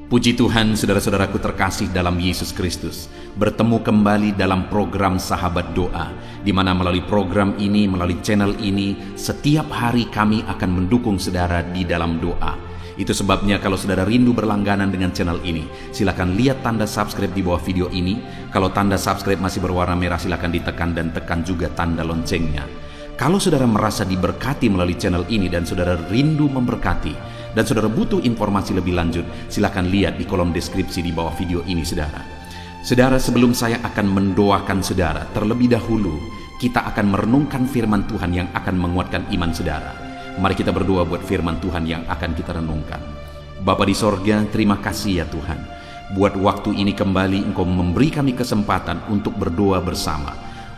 Puji Tuhan, saudara-saudaraku terkasih dalam Yesus Kristus, bertemu kembali dalam program Sahabat Doa, di mana melalui program ini, melalui channel ini, setiap hari kami akan mendukung saudara di dalam doa. Itu sebabnya kalau saudara rindu berlangganan dengan channel ini, silakan lihat tanda subscribe di bawah video ini. Kalau tanda subscribe masih berwarna merah, silakan ditekan dan tekan juga tanda loncengnya. Kalau saudara merasa diberkati melalui channel ini dan saudara rindu memberkati, dan saudara butuh informasi lebih lanjut, silakan lihat di kolom deskripsi di bawah video ini, saudara. Saudara, sebelum saya akan mendoakan saudara, terlebih dahulu kita akan merenungkan firman Tuhan yang akan menguatkan iman saudara. Mari kita berdoa buat firman Tuhan yang akan kita renungkan. Bapa di sorga, terima kasih ya Tuhan. Buat waktu ini kembali Engkau memberi kami kesempatan untuk berdoa bersama,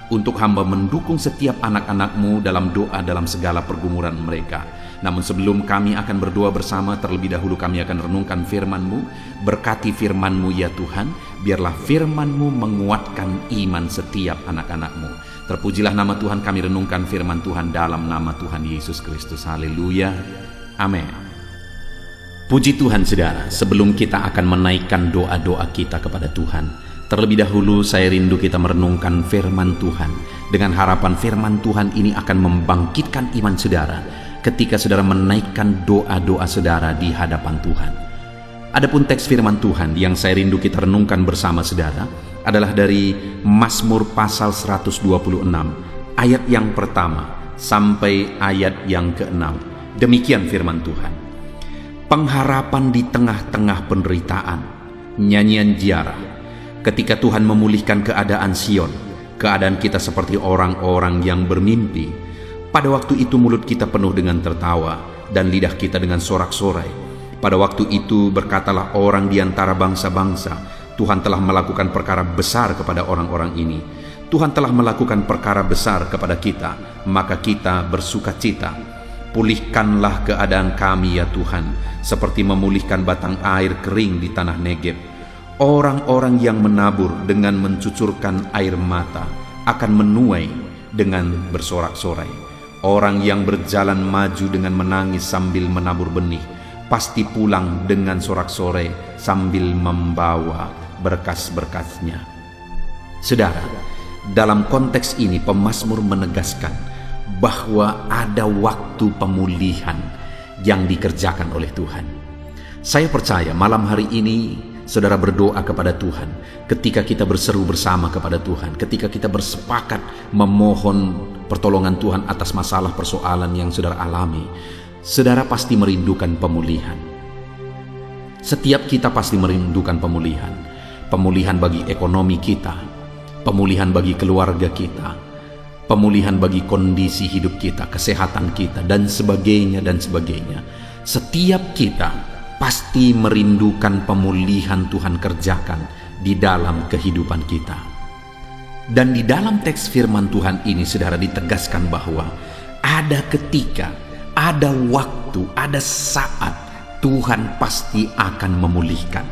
untuk hamba mendukung setiap anak-anak-Mu dalam doa dalam segala pergumulan mereka. Namun sebelum kami akan berdoa bersama, terlebih dahulu kami akan renungkan firman-Mu. Berkati firman-Mu ya Tuhan, biarlah firman-Mu menguatkan iman setiap anak-anak-Mu. Terpujilah nama Tuhan, kami renungkan firman Tuhan dalam nama Tuhan Yesus Kristus. Haleluya, amin. Puji Tuhan saudara, sebelum kita akan menaikkan doa-doa kita kepada Tuhan, terlebih dahulu saya rindu kita merenungkan firman Tuhan, dengan harapan firman Tuhan ini akan membangkitkan iman saudara ketika saudara menaikkan doa-doa saudara di hadapan Tuhan. Adapun teks firman Tuhan yang saya rindu kita renungkan bersama saudara adalah dari Mazmur pasal 126 ayat yang pertama sampai ayat yang ke-6. Demikian firman Tuhan. Pengharapan di tengah-tengah penderitaan, nyanyian ziarah. Ketika Tuhan memulihkan keadaan Sion, keadaan kita seperti orang-orang yang bermimpi. Pada waktu itu mulut kita penuh dengan tertawa dan lidah kita dengan sorak-sorai. Pada waktu itu berkatalah orang di antara bangsa-bangsa, Tuhan telah melakukan perkara besar kepada orang-orang ini. Tuhan telah melakukan perkara besar kepada kita, maka kita bersukacita. Pulihkanlah keadaan kami ya Tuhan, seperti memulihkan batang air kering di tanah Negeb. Orang-orang yang menabur dengan mencucurkan air mata akan menuai dengan bersorak-sorai. Orang yang berjalan maju dengan menangis sambil menabur benih, pasti pulang dengan sorak-sorai sambil membawa berkas-berkasnya. Saudara, dalam konteks ini pemazmur menegaskan bahwa ada waktu pemulihan yang dikerjakan oleh Tuhan. Saya percaya malam hari ini saudara berdoa kepada Tuhan, ketika kita berseru bersama kepada Tuhan, ketika kita bersepakat memohon pertolongan Tuhan atas masalah persoalan yang saudara alami, saudara pasti merindukan pemulihan. Setiap kita pasti merindukan pemulihan. Pemulihan bagi ekonomi kita, pemulihan bagi keluarga kita, pemulihan bagi kondisi hidup kita, kesehatan kita, dan sebagainya dan sebagainya. Setiap kita pasti merindukan pemulihan Tuhan kerjakan di dalam kehidupan kita. Dan di dalam teks firman Tuhan ini saudara ditegaskan bahwa ada ketika, ada waktu, ada saat Tuhan pasti akan memulihkan.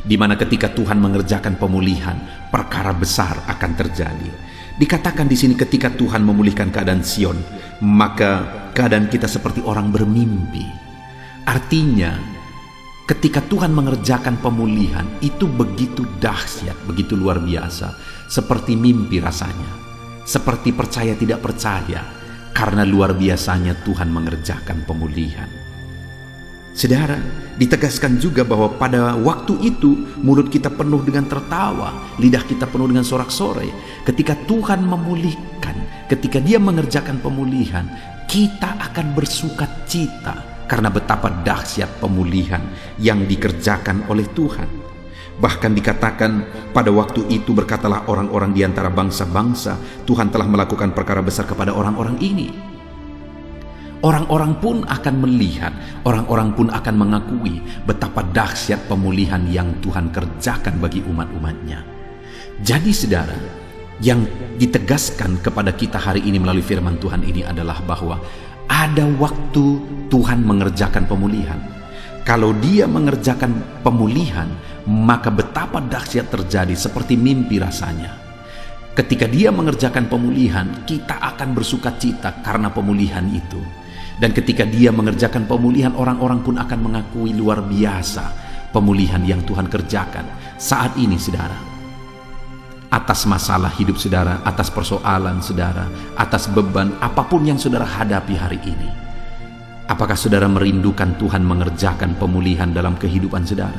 Di mana ketika Tuhan mengerjakan pemulihan, perkara besar akan terjadi. Dikatakan di sini ketika Tuhan memulihkan keadaan Sion, maka keadaan kita seperti orang bermimpi. Artinya, ketika Tuhan mengerjakan pemulihan, itu begitu dahsyat, begitu luar biasa. Seperti mimpi rasanya, seperti percaya tidak percaya, karena luar biasanya Tuhan mengerjakan pemulihan. Saudara, ditegaskan juga bahwa pada waktu itu mulut kita penuh dengan tertawa, lidah kita penuh dengan sorak-sorai. Ketika Tuhan memulihkan, ketika Dia mengerjakan pemulihan, kita akan bersukacita karena betapa dahsyat pemulihan yang dikerjakan oleh Tuhan. Bahkan dikatakan pada waktu itu berkatalah orang-orang di antara bangsa-bangsa, Tuhan telah melakukan perkara besar kepada orang-orang ini. Orang-orang pun akan melihat, orang-orang pun akan mengakui betapa dahsyat pemulihan yang Tuhan kerjakan bagi umat-umatnya. Jadi saudara, yang ditegaskan kepada kita hari ini melalui firman Tuhan ini adalah bahwa ada waktu Tuhan mengerjakan pemulihan. Kalau Dia mengerjakan pemulihan, maka betapa dahsyat terjadi seperti mimpi rasanya. Ketika Dia mengerjakan pemulihan, kita akan bersukacita karena pemulihan itu. Dan ketika Dia mengerjakan pemulihan, orang-orang pun akan mengakui luar biasa pemulihan yang Tuhan kerjakan saat ini, saudara. Atas masalah hidup saudara, atas persoalan saudara, atas beban apapun yang saudara hadapi hari ini. Apakah saudara merindukan Tuhan mengerjakan pemulihan dalam kehidupan saudara?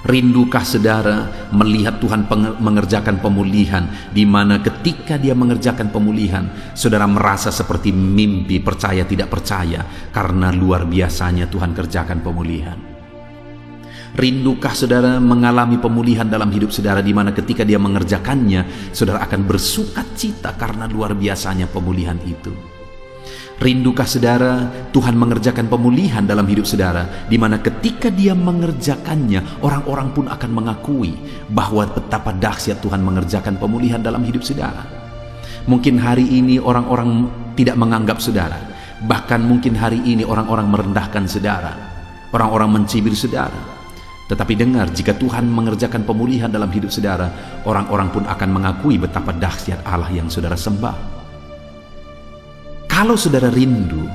Rindukah saudara melihat Tuhan mengerjakan pemulihan, di mana ketika Dia mengerjakan pemulihan, saudara merasa seperti mimpi, percaya tidak percaya, karena luar biasanya Tuhan kerjakan pemulihan? Rindukah saudara mengalami pemulihan dalam hidup saudara, di mana ketika Dia mengerjakannya, saudara akan bersukacita karena luar biasanya pemulihan itu? Rindukah saudara Tuhan mengerjakan pemulihan dalam hidup saudara, di mana ketika Dia mengerjakannya, orang-orang pun akan mengakui bahwa betapa dahsyat Tuhan mengerjakan pemulihan dalam hidup saudara? Mungkin hari ini orang-orang tidak menganggap saudara, bahkan mungkin hari ini orang-orang merendahkan saudara, orang-orang mencibir saudara. Tetapi dengar, jika Tuhan mengerjakan pemulihan dalam hidup saudara, orang-orang pun akan mengakui betapa dahsyat Allah yang saudara sembah. Kalau saudara rindu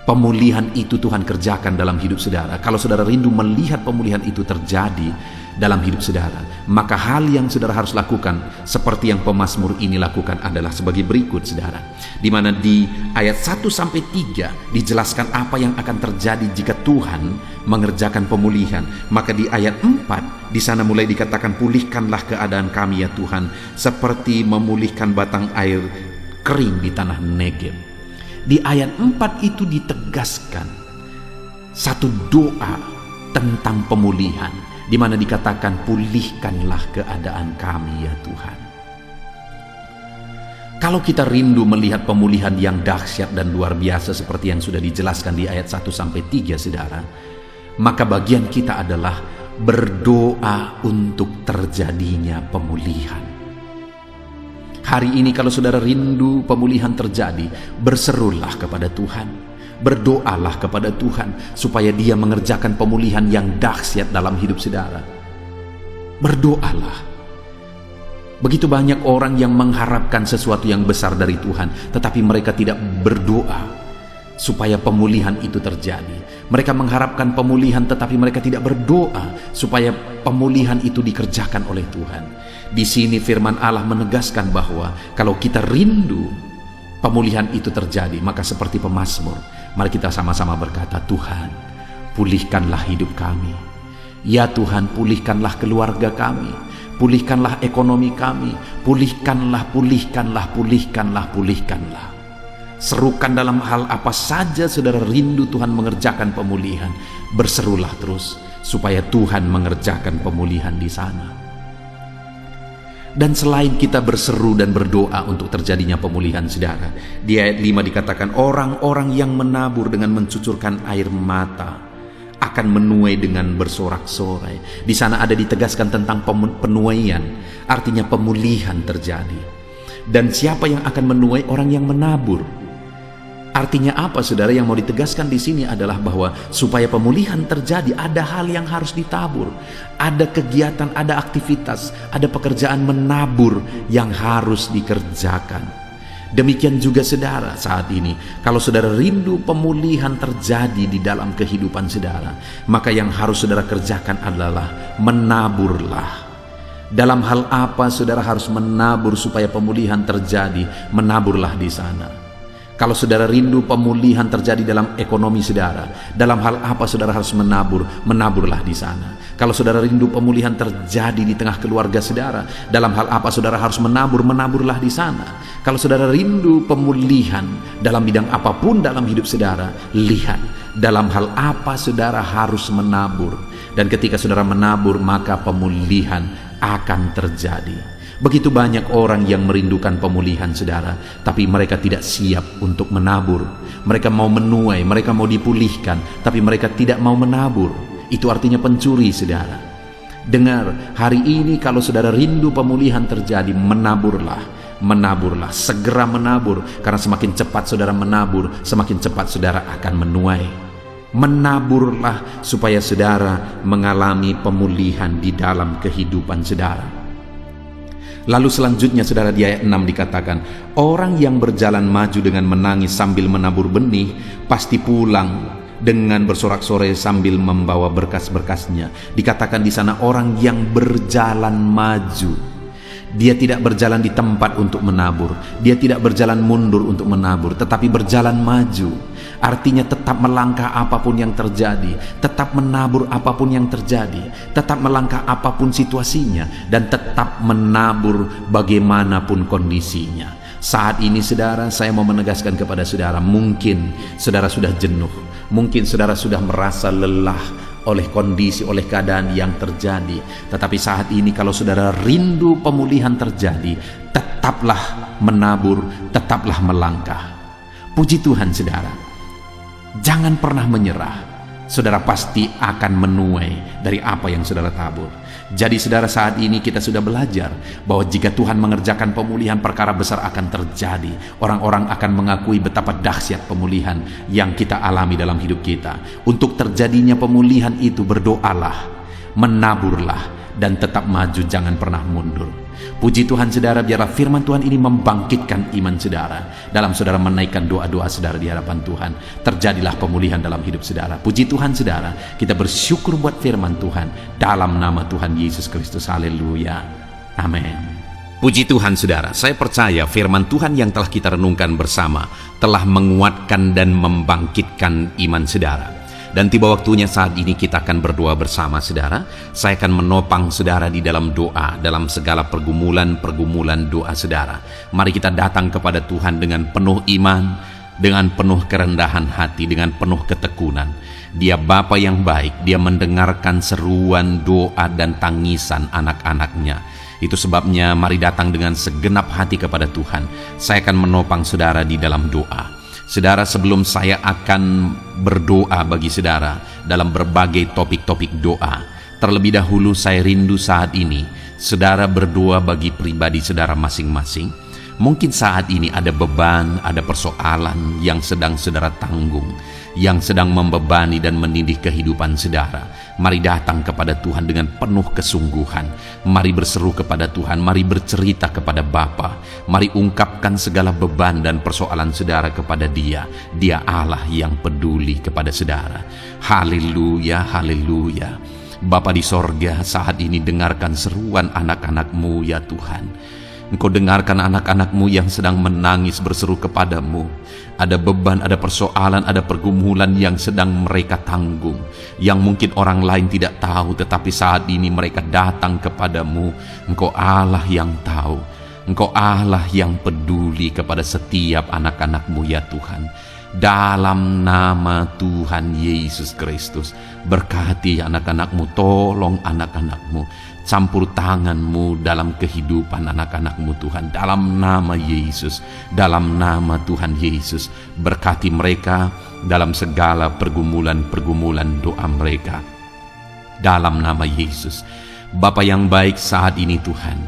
pemulihan itu Tuhan kerjakan dalam hidup saudara, kalau saudara rindu melihat pemulihan itu terjadi dalam hidup saudara, maka hal yang saudara harus lakukan seperti yang pemazmur ini lakukan adalah sebagai berikut, saudara. Di mana di ayat 1-3 dijelaskan apa yang akan terjadi jika Tuhan mengerjakan pemulihan. Maka di ayat 4 di sana mulai dikatakan, pulihkanlah keadaan kami ya Tuhan, seperti memulihkan batang air kering di tanah Negeb. Di ayat 4 itu ditegaskan satu doa tentang pemulihan, di mana dikatakan, pulihkanlah keadaan kami ya Tuhan. Kalau kita rindu melihat pemulihan yang dahsyat dan luar biasa seperti yang sudah dijelaskan di ayat 1-3, saudara, maka bagian kita adalah berdoa untuk terjadinya pemulihan. Hari ini kalau saudara rindu pemulihan terjadi, berserulah kepada Tuhan, berdoalah kepada Tuhan supaya Dia mengerjakan pemulihan yang dahsyat dalam hidup saudara. Berdoalah. Begitu banyak orang yang mengharapkan sesuatu yang besar dari Tuhan, tetapi mereka tidak berdoa supaya pemulihan itu terjadi. Mereka mengharapkan pemulihan, tetapi mereka tidak berdoa supaya pemulihan itu dikerjakan oleh Tuhan. Di sini firman Allah menegaskan bahwa kalau kita rindu pemulihan itu terjadi, maka seperti pemazmur, mari kita sama-sama berkata, Tuhan, pulihkanlah hidup kami. Ya Tuhan, pulihkanlah keluarga kami, pulihkanlah ekonomi kami, pulihkanlah, pulihkanlah, pulihkanlah, pulihkanlah. Serukan dalam hal apa saja saudara rindu Tuhan mengerjakan pemulihan, berserulah terus supaya Tuhan mengerjakan pemulihan di sana. Dan selain kita berseru dan berdoa untuk terjadinya pemulihan, saudara, di ayat 5 dikatakan, orang-orang yang menabur dengan mencucurkan air mata akan menuai dengan bersorak-sorai. Di sana ada ditegaskan tentang penuaian, artinya pemulihan terjadi. Dan siapa yang akan menuai? Orang yang menabur. Artinya apa, saudara? Yang mau ditegaskan di sini adalah bahwa supaya pemulihan terjadi, ada hal yang harus ditabur, ada kegiatan, ada aktivitas, ada pekerjaan menabur yang harus dikerjakan. Demikian juga saudara saat ini, kalau saudara rindu pemulihan terjadi di dalam kehidupan saudara, maka yang harus saudara kerjakan adalah menaburlah. Dalam hal apa saudara harus menabur supaya pemulihan terjadi? Menaburlah di sana. Kalau saudara rindu pemulihan terjadi dalam ekonomi saudara, dalam hal apa saudara harus menabur? Menaburlah di sana. Kalau saudara rindu pemulihan terjadi di tengah keluarga saudara, dalam hal apa saudara harus menabur? Menaburlah di sana. Kalau saudara rindu pemulihan dalam bidang apapun dalam hidup saudara, lihat dalam hal apa saudara harus menabur. Dan ketika saudara menabur, maka pemulihan akan terjadi. Begitu banyak orang yang merindukan pemulihan saudara, tapi mereka tidak siap untuk menabur. Mereka mau menuai, mereka mau dipulihkan, tapi mereka tidak mau menabur. Itu artinya pencuri, saudara. Dengar, hari ini kalau saudara rindu pemulihan terjadi, menaburlah. Menaburlah, segera menabur. Karena semakin cepat saudara menabur, semakin cepat saudara akan menuai. Menaburlah supaya saudara mengalami pemulihan di dalam kehidupan saudara. Lalu selanjutnya saudara di ayat 6 dikatakan, orang yang berjalan maju dengan menangis sambil menabur benih pasti pulang dengan bersorak-sorai sambil membawa berkas-berkasnya. Dikatakan di sana orang yang berjalan maju. Dia tidak berjalan di tempat untuk menabur, dia tidak berjalan mundur untuk menabur, tetapi berjalan maju. Artinya tetap melangkah apapun yang terjadi, tetap menabur apapun yang terjadi, tetap melangkah apapun situasinya, dan tetap menabur bagaimanapun kondisinya. Saat ini saudara, saya mau menegaskan kepada saudara, mungkin saudara sudah jenuh, mungkin saudara sudah merasa lelah oleh kondisi, oleh keadaan yang terjadi. Tetapi saat ini kalau saudara rindu pemulihan terjadi, tetaplah menabur, tetaplah melangkah. Puji Tuhan saudara, jangan pernah menyerah. Saudara pasti akan menuai dari apa yang saudara tabur. Jadi saudara, saat ini kita sudah belajar bahwa jika Tuhan mengerjakan pemulihan, perkara besar akan terjadi. Orang-orang akan mengakui betapa dahsyat pemulihan yang kita alami dalam hidup kita. Untuk terjadinya pemulihan itu, berdoalah, menaburlah, dan tetap maju, jangan pernah mundur. Puji Tuhan saudara, biarlah firman Tuhan ini membangkitkan iman saudara. Dalam saudara menaikkan doa-doa saudara di hadapan Tuhan, terjadilah pemulihan dalam hidup saudara. Puji Tuhan saudara, kita bersyukur buat firman Tuhan dalam nama Tuhan Yesus Kristus. Haleluya, amin. Puji Tuhan saudara, saya percaya firman Tuhan yang telah kita renungkan bersama telah menguatkan dan membangkitkan iman saudara. Dan tiba waktunya saat ini kita akan berdoa bersama saudara. Saya akan menopang saudara di dalam doa, dalam segala pergumulan doa saudara. Mari kita datang kepada Tuhan dengan penuh iman, dengan penuh kerendahan hati, dengan penuh ketekunan. Dia Bapa yang baik, dia mendengarkan seruan doa dan tangisan anak-anaknya. Itu sebabnya mari datang dengan segenap hati kepada Tuhan. Saya akan menopang saudara di dalam doa. Saudara, sebelum saya akan berdoa bagi saudara dalam berbagai topik-topik doa, terlebih dahulu saya rindu saat ini saudara berdoa bagi pribadi saudara masing-masing. Mungkin saat ini ada beban, ada persoalan yang sedang saudara tanggung, yang sedang membebani dan menindih kehidupan saudara. Mari datang kepada Tuhan dengan penuh kesungguhan. Mari berseru kepada Tuhan, mari bercerita kepada Bapa. Mari ungkapkan segala beban dan persoalan saudara kepada Dia. Dia Allah yang peduli kepada saudara. Haleluya, haleluya. Bapa di sorga, saat ini dengarkan seruan anak-anak-Mu ya Tuhan. Engkau dengarkan anak-anak-Mu yang sedang menangis berseru kepadamu. Ada beban, ada persoalan, ada pergumulan yang sedang mereka tanggung, yang mungkin orang lain tidak tahu, tetapi saat ini mereka datang kepadamu. Engkau Allah yang tahu, Engkau Allah yang peduli kepada setiap anak-anak-Mu ya Tuhan. Dalam nama Tuhan Yesus Kristus, berkati anak-anak-Mu, tolong anak-anak-Mu, campur tangan-Mu dalam kehidupan anak-anak-Mu Tuhan. Dalam nama Yesus, dalam nama Tuhan Yesus, berkati mereka dalam segala pergumulan doa mereka. Dalam nama Yesus. Bapa yang baik, saat ini Tuhan,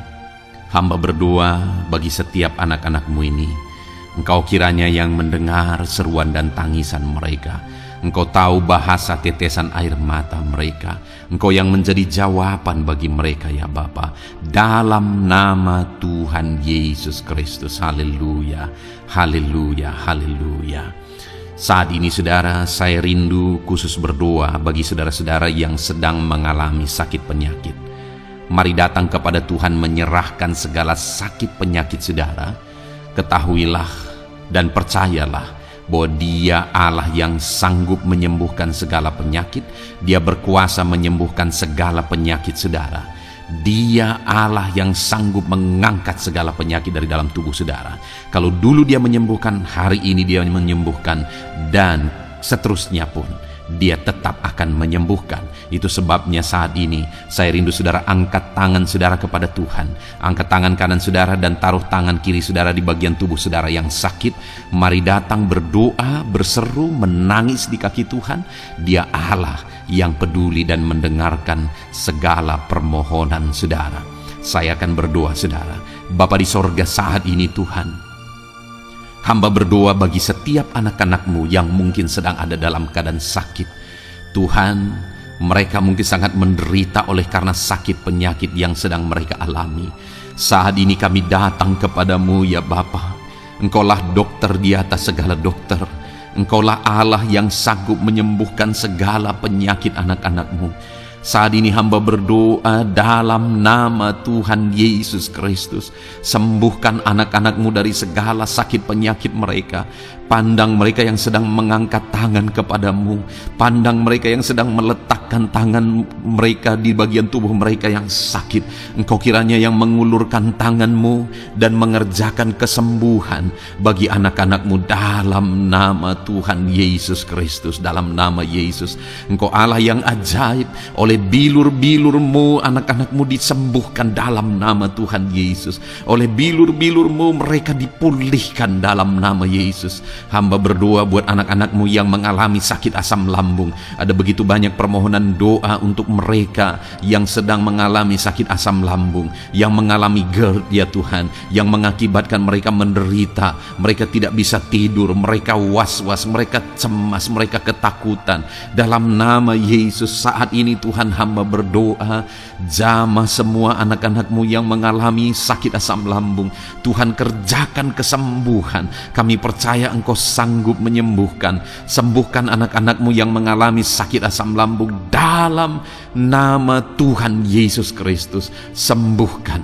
hamba berdoa bagi setiap anak-anak-Mu ini. Engkau kiranya yang mendengar seruan dan tangisan mereka. Engkau tahu bahasa tetesan air mata mereka. Engkau yang menjadi jawaban bagi mereka ya Bapa. Dalam nama Tuhan Yesus Kristus. Haleluya, haleluya, haleluya. Saat ini saudara, saya rindu khusus berdoa bagi saudara-saudara yang sedang mengalami sakit penyakit. Mari datang kepada Tuhan menyerahkan segala sakit penyakit saudara. Ketahuilah dan percayalah bahwa Dia Allah yang sanggup menyembuhkan segala penyakit. Dia berkuasa menyembuhkan segala penyakit saudara. Dia Allah yang sanggup mengangkat segala penyakit dari dalam tubuh saudara. Kalau dulu Dia menyembuhkan, hari ini Dia menyembuhkan, dan seterusnya pun Dia tetap akan menyembuhkan. Itu sebabnya saat ini saya rindu saudara angkat tangan saudara kepada Tuhan. Angkat tangan kanan saudara dan taruh tangan kiri saudara di bagian tubuh saudara yang sakit. Mari datang berdoa, berseru, menangis di kaki Tuhan. Dia Allah yang peduli dan mendengarkan segala permohonan saudara. Saya akan berdoa saudara. Bapa di sorga, saat ini Tuhan, hamba berdoa bagi setiap anak-anak-Mu yang mungkin sedang ada dalam keadaan sakit. Tuhan, mereka mungkin sangat menderita oleh karena sakit penyakit yang sedang mereka alami. Saat ini kami datang kepadamu ya Bapa. Engkaulah dokter di atas segala dokter. Engkaulah Allah yang sanggup menyembuhkan segala penyakit anak-anak-Mu. Saat ini hamba berdoa dalam nama Tuhan Yesus Kristus. Sembuhkan anak-anak-Mu dari segala sakit penyakit mereka. Pandang mereka yang sedang mengangkat tangan kepadamu. Pandang mereka yang sedang meletakkan tangan mereka di bagian tubuh mereka yang sakit. Engkau kiranya yang mengulurkan tangan-Mu dan mengerjakan kesembuhan bagi anak-anak-Mu dalam nama Tuhan Yesus Kristus. Dalam nama Yesus, Engkau Allah yang ajaib. Oleh bilur-bilur-Mu anak-anak-Mu disembuhkan dalam nama Tuhan Yesus. Oleh bilur-bilur-Mu mereka dipulihkan dalam nama Yesus. Hamba berdoa buat anak-anak-Mu yang mengalami sakit asam lambung. Ada begitu banyak permohonan doa untuk mereka yang sedang mengalami sakit asam lambung, yang mengalami GERD ya Tuhan, yang mengakibatkan mereka menderita, mereka tidak bisa tidur, mereka was-was, mereka cemas, mereka ketakutan. Dalam nama Yesus saat ini Tuhan, hamba berdoa, jamah semua anak-anak-Mu yang mengalami sakit asam lambung. Tuhan, kerjakan kesembuhan. Kami percaya Engkau sanggup menyembuhkan. Sembuhkan anak-anak-Mu yang mengalami sakit asam lambung dalam nama Tuhan Yesus Kristus. Sembuhkan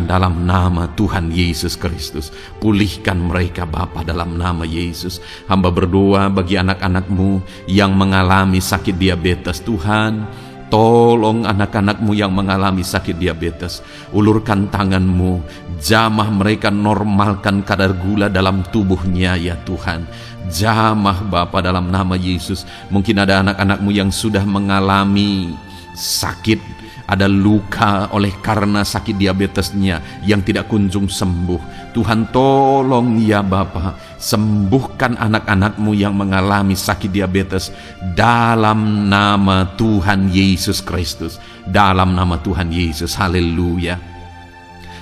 dalam nama Tuhan Yesus Kristus. Pulihkan mereka Bapa dalam nama Yesus. Hamba berdoa bagi anak-anak-Mu yang mengalami sakit diabetes. Tuhan, tolong anak-anak-Mu yang mengalami sakit diabetes. Ulurkan tangan-Mu, jamah mereka, normalkan kadar gula dalam tubuhnya ya Tuhan. Jamah Bapa dalam nama Yesus. Mungkin ada anak-anak-Mu yang sudah mengalami sakit, ada luka oleh karena sakit diabetesnya yang tidak kunjung sembuh. Tuhan, tolong ya Bapa, sembuhkan anak-anak-Mu yang mengalami sakit diabetes dalam nama Tuhan Yesus Kristus. Dalam nama Tuhan Yesus, haleluya.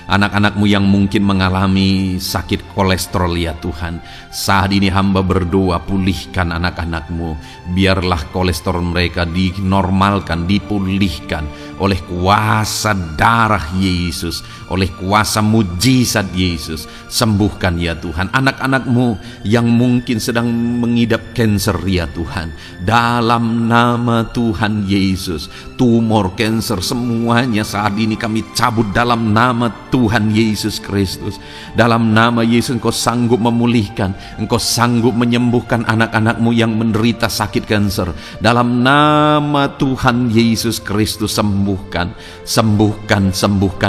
Anak-anak-Mu yang mungkin mengalami sakit kolesterol ya Tuhan, saat ini hamba berdoa, pulihkan anak-anak-Mu. Biarlah kolesterol mereka dinormalkan, dipulihkan oleh kuasa darah Yesus, oleh kuasa mujizat Yesus. Sembuhkan ya Tuhan anak-anak-Mu yang mungkin sedang mengidap kanker ya Tuhan. Dalam nama Tuhan Yesus, tumor, kanker, semuanya saat ini kami cabut dalam nama Tuhan Yesus Kristus. Dalam nama Yesus, Engkau sanggup memulihkan, Engkau sanggup menyembuhkan anak-anak-Mu yang menderita sakit kanker. Dalam nama Tuhan Yesus Kristus, sembuhkan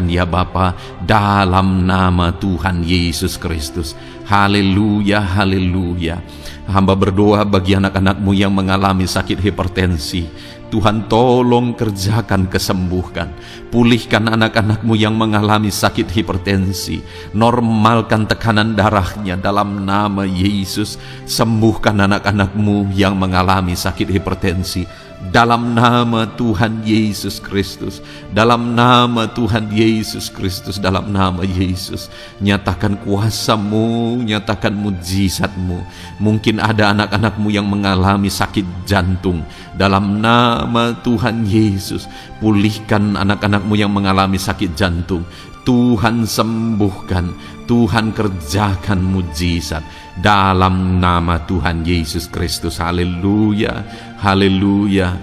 ya Bapa, dalam nama Tuhan Yesus Kristus. Haleluya, haleluya. Hamba berdoa bagi anak-anak-Mu yang mengalami sakit hipertensi. Tuhan, tolong kerjakan kesembuhan. Pulihkan anak-anak-Mu yang mengalami sakit hipertensi. Normalkan tekanan darahnya dalam nama Yesus. Sembuhkan anak-anak-Mu yang mengalami sakit hipertensi. Dalam nama Tuhan Yesus Kristus. Dalam nama Tuhan Yesus Kristus. Dalam nama Yesus. Nyatakan kuasa-Mu, nyatakan mujizat-Mu. Mungkin ada anak-anak-Mu yang mengalami sakit jantung. Dalam nama Tuhan Yesus, pulihkan anak-anak-Mu yang mengalami sakit jantung. Tuhan sembuhkan, Tuhan kerjakan mujizat dalam nama Tuhan Yesus Kristus. Haleluya, haleluya,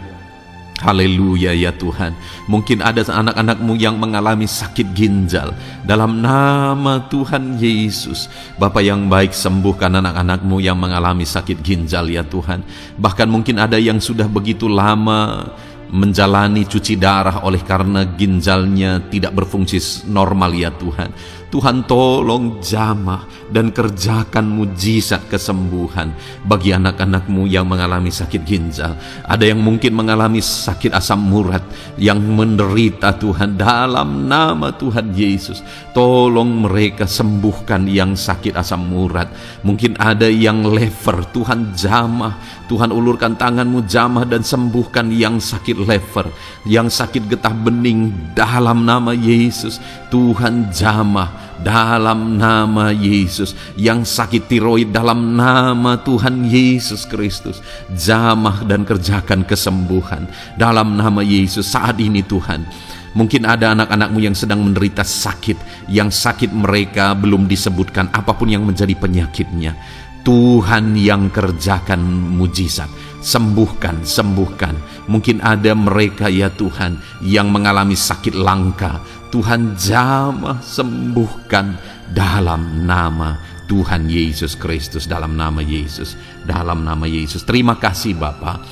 haleluya ya Tuhan. Mungkin ada anak-anak-Mu yang mengalami sakit ginjal. Dalam nama Tuhan Yesus, Bapa yang baik, sembuhkan anak-anak-Mu yang mengalami sakit ginjal ya Tuhan. Bahkan mungkin ada yang sudah begitu lama menjalani cuci darah oleh karena ginjalnya tidak berfungsi normal ya Tuhan. Tuhan, tolong jamah dan kerjakan mujizat kesembuhan bagi anak-anak-Mu yang mengalami sakit ginjal. Ada yang mungkin mengalami sakit asam urat yang menderita Tuhan. Dalam nama Tuhan Yesus, tolong mereka sembuhkan yang sakit asam urat. Mungkin ada yang lever, Tuhan jamah. Tuhan, ulurkan tangan-Mu, jamah dan sembuhkan yang sakit lever, yang sakit getah bening dalam nama Yesus. Tuhan jamah dalam nama Yesus. Yang sakit tiroid dalam nama Tuhan Yesus Kristus, jamah dan kerjakan kesembuhan dalam nama Yesus. Saat ini Tuhan, mungkin ada anak-anak-Mu yang sedang menderita sakit, yang sakit mereka belum disebutkan apapun yang menjadi penyakitnya. Tuhan yang kerjakan mujizat. Sembuhkan. Mungkin ada mereka ya Tuhan yang mengalami sakit langka. Tuhan jamah sembuhkan dalam nama Tuhan Yesus Kristus, dalam nama Yesus. Terima kasih Bapa.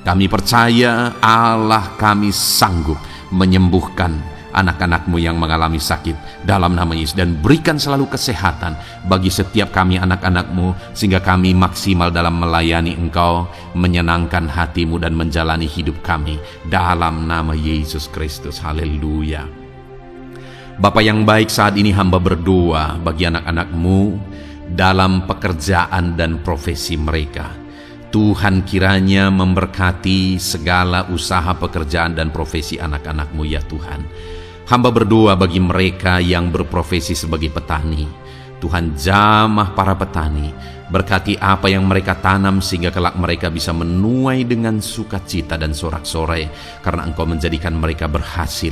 Kami percaya Allah kami sanggup menyembuhkan anak-anak-Mu yang mengalami sakit dalam nama Yesus, dan berikan selalu kesehatan bagi setiap kami anak-anak-Mu, sehingga kami maksimal dalam melayani Engkau, menyenangkan hati-Mu dan menjalani hidup kami dalam nama Yesus Kristus. Haleluya. Bapa yang baik, saat ini hamba berdoa bagi anak-anak-Mu dalam pekerjaan dan profesi mereka. Tuhan kiranya memberkati segala usaha pekerjaan dan profesi anak-anak-Mu ya Tuhan. Hamba berdoa bagi mereka yang berprofesi sebagai petani. Tuhan jamah para petani, berkati apa yang mereka tanam sehingga kelak mereka bisa menuai dengan sukacita dan sorak-sorai karena Engkau menjadikan mereka berhasil.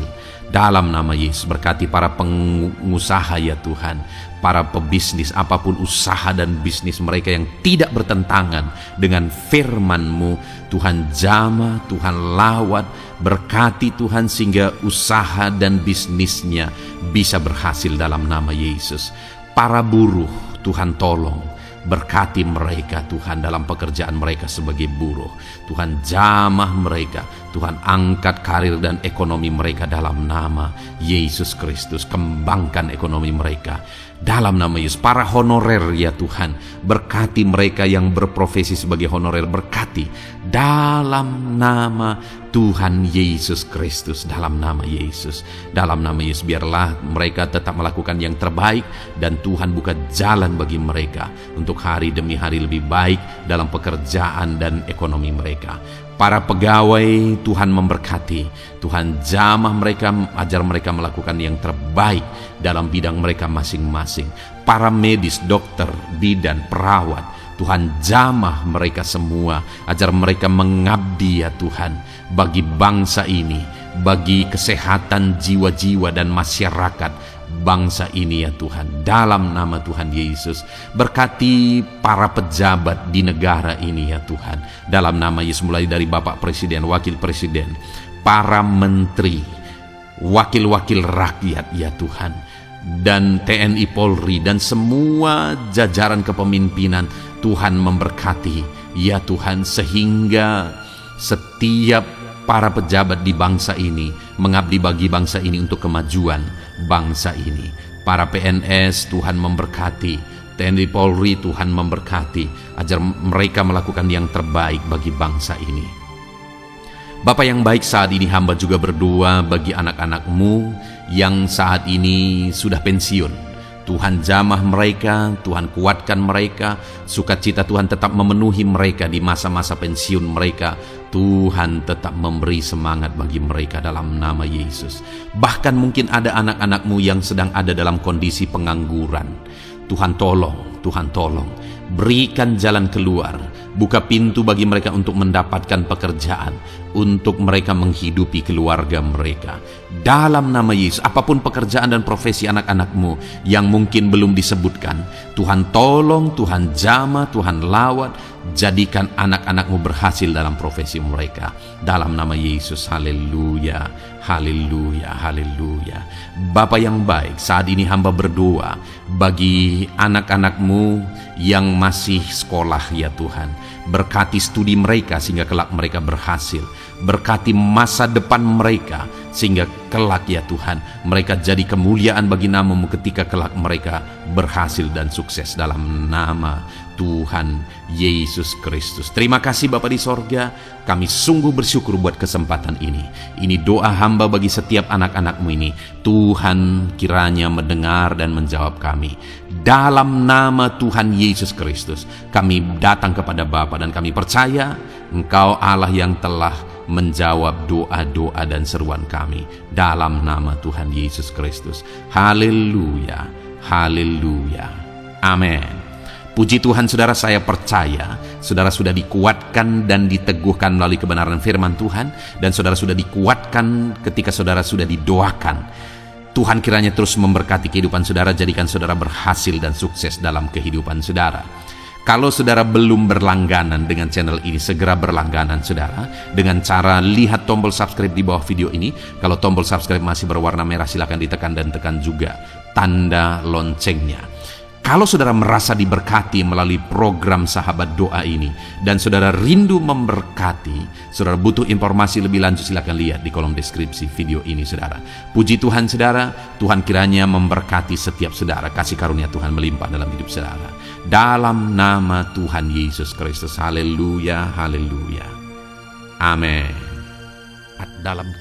Dalam nama Yesus, berkati para pengusaha ya Tuhan, para pebisnis, apapun usaha dan bisnis mereka yang tidak bertentangan dengan firman-Mu. Tuhan jamah, Tuhan lawat, berkati Tuhan sehingga usaha dan bisnisnya bisa berhasil dalam nama Yesus. Para buruh, Tuhan tolong, berkati mereka Tuhan dalam pekerjaan mereka sebagai buruh. Tuhan jamah mereka, Tuhan angkat karir dan ekonomi mereka dalam nama Yesus Kristus. Kembangkan ekonomi mereka dalam nama Yesus. Para honorer ya Tuhan, berkati mereka yang berprofesi sebagai honorer, berkati dalam nama Tuhan Yesus Kristus, dalam nama Yesus. Biarlah mereka tetap melakukan yang terbaik, dan Tuhan buka jalan bagi mereka untuk hari demi hari lebih baik dalam pekerjaan dan ekonomi mereka. Para pegawai, Tuhan memberkati, Tuhan jamah mereka, ajar mereka melakukan yang terbaik dalam bidang mereka masing-masing. Para medis, dokter, bidan, perawat, Tuhan jamah mereka semua, ajar mereka mengabdi ya Tuhan bagi bangsa ini, bagi kesehatan jiwa-jiwa dan masyarakat bangsa ini ya Tuhan, dalam nama Tuhan Yesus. Berkati para pejabat di negara ini ya Tuhan, dalam nama Yesus, mulai dari Bapak Presiden, Wakil Presiden, para menteri, wakil-wakil rakyat ya Tuhan, dan TNI Polri dan semua jajaran kepemimpinan. Tuhan memberkati ya Tuhan, sehingga setiap para pejabat di bangsa ini mengabdi bagi bangsa ini untuk kemajuan bangsa ini. Para PNS, Tuhan memberkati. TNI Polri, Tuhan memberkati, ajar mereka melakukan yang terbaik bagi bangsa ini. Bapa yang baik, saat ini hamba juga berdoa bagi anak-anak-Mu yang saat ini sudah pensiun. Tuhan jamah mereka, Tuhan kuatkan mereka, sukacita Tuhan tetap memenuhi mereka di masa-masa pensiun mereka. Tuhan tetap memberi semangat bagi mereka dalam nama Yesus. Bahkan mungkin ada anak-anak-Mu yang sedang ada dalam kondisi pengangguran. Tuhan tolong, berikan jalan keluar, buka pintu bagi mereka untuk mendapatkan pekerjaan, untuk mereka menghidupi keluarga mereka. Dalam nama Yesus, apapun pekerjaan dan profesi anak-anak-Mu yang mungkin belum disebutkan, Tuhan tolong, Tuhan jamah, Tuhan lawat, jadikan anak-anak-Mu berhasil dalam profesi mereka. Dalam nama Yesus, haleluya, haleluya, haleluya. Bapa yang baik, saat ini hamba berdoa bagi anak-anak-Mu yang masih sekolah ya Tuhan. Berkati studi mereka sehingga kelak mereka berhasil. Berkati masa depan mereka sehingga kelak ya Tuhan mereka jadi kemuliaan bagi nama-Mu ketika kelak mereka berhasil dan sukses dalam nama Tuhan Yesus Kristus. Terima kasih Bapa di sorga, kami sungguh bersyukur buat kesempatan ini. Ini doa hamba bagi setiap anak-anak-Mu ini. Tuhan kiranya mendengar dan menjawab kami. Dalam nama Tuhan Yesus Kristus kami datang kepada Bapa dan kami percaya Engkau Allah yang telah menjawab doa-doa dan seruan kami. Dalam nama Tuhan Yesus Kristus. Haleluya, haleluya, amin. Puji Tuhan saudara, saya percaya saudara sudah dikuatkan dan diteguhkan melalui kebenaran firman Tuhan, dan saudara sudah dikuatkan ketika saudara sudah didoakan. Tuhan kiranya terus memberkati kehidupan saudara, jadikan saudara berhasil dan sukses dalam kehidupan saudara. Kalau saudara belum berlangganan dengan channel ini, segera berlangganan saudara dengan cara lihat tombol subscribe di bawah video ini. Kalau tombol subscribe masih berwarna merah, silakan ditekan dan tekan juga tanda loncengnya. Kalau saudara merasa diberkati melalui program Sahabat Doa ini dan saudara rindu memberkati, saudara butuh informasi lebih lanjut, silakan lihat di kolom deskripsi video ini saudara. Puji Tuhan saudara, Tuhan kiranya memberkati setiap saudara, kasih karunia Tuhan melimpah dalam hidup saudara. Dalam nama Tuhan Yesus Kristus, haleluya, haleluya. Amin. Dalam